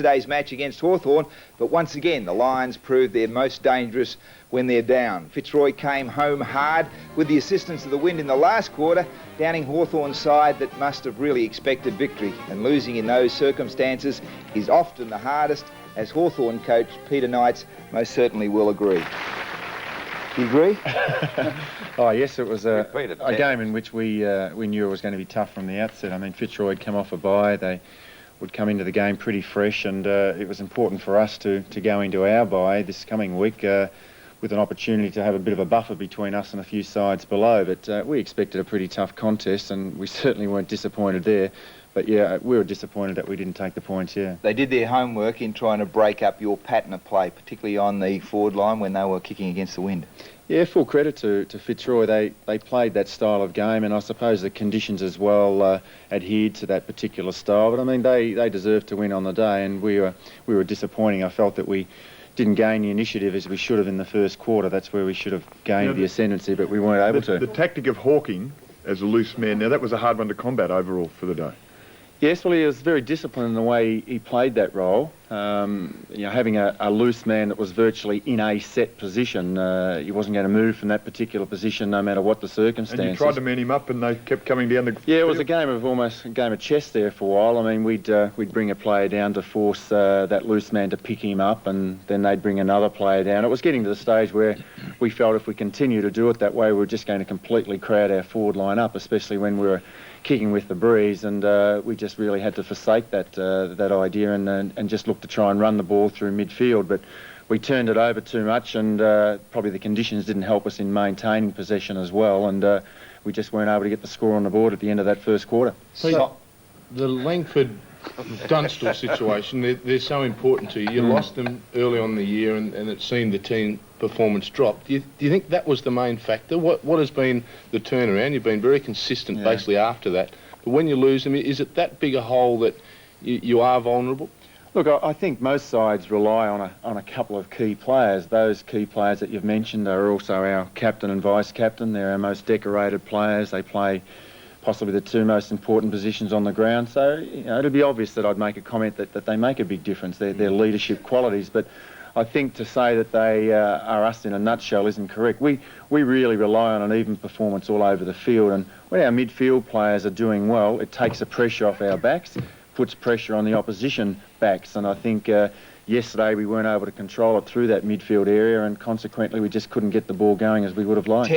yesterday's match against Hawthorn, but once again the Lions proved they're most dangerous when they're down. Fitzroy came home hard with the assistance of the wind in the last quarter, downing Hawthorn's side that must have really expected victory, and losing in those circumstances is often the hardest, as Hawthorn coach Peter Knights most certainly will agree. Do you agree? Oh yes, it was a game in which we knew it was going to be tough from the outset. I mean, Fitzroy had come off a bye. They would come into the game pretty fresh, and it was important for us to go into our bye this coming week with an opportunity to have a bit of a buffer between us and a few sides below. But we expected a pretty tough contest, and we certainly weren't disappointed there. But yeah, we were disappointed that we didn't take the points, yeah. They did their homework in trying to break up your pattern of play, particularly on the forward line when they were kicking against the wind. Yeah, full credit to Fitzroy. They played that style of game, and I suppose the conditions as well adhered to that particular style. But I mean, they deserved to win on the day, and we were disappointing. I felt that we didn't gain the initiative as we should have in the first quarter. That's where we should have gained the ascendancy, but we weren't able to. The tactic of hawking as a loose man, now that was a hard one to combat overall for the day. Yes, well, he was very disciplined in the way he played that role. Having a loose man that was virtually in a set position, he wasn't going to move from that particular position no matter what the circumstances. And you tried to man him up, and they kept coming down the field. Yeah, it was almost a game of chess there for a while. I mean, we'd bring a player down to force that loose man to pick him up, and then they'd bring another player down. It was getting to the stage where we felt if we continue to do it that way, we were just going to completely crowd our forward line up, especially when we were kicking with the breeze, and we just really had to forsake that idea and just look to try and run the ball through midfield. But we turned it over too much, and probably the conditions didn't help us in maintaining possession as well, and we just weren't able to get the score on the board at the end of that first quarter. So, the Langford-Dunstall situation, they're so important to you. You lost them early on in the year, and it seemed the team performance dropped. Do you think that was the main factor? What has been the turnaround? You've been very consistent basically after that. But when you lose them, is it that big a hole that you are vulnerable? Look, I think most sides rely on a couple of key players. Those key players that you've mentioned are also our captain and vice-captain. They're our most decorated players. They play possibly the two most important positions on the ground. So, it'll be obvious that I'd make a comment that they make a big difference, their leadership qualities. But I think to say that they are us in a nutshell isn't correct. We really rely on an even performance all over the field, and when our midfield players are doing well, it takes the pressure off our backs, puts pressure on the opposition backs, and I think yesterday we weren't able to control it through that midfield area, and consequently we just couldn't get the ball going as we would have liked.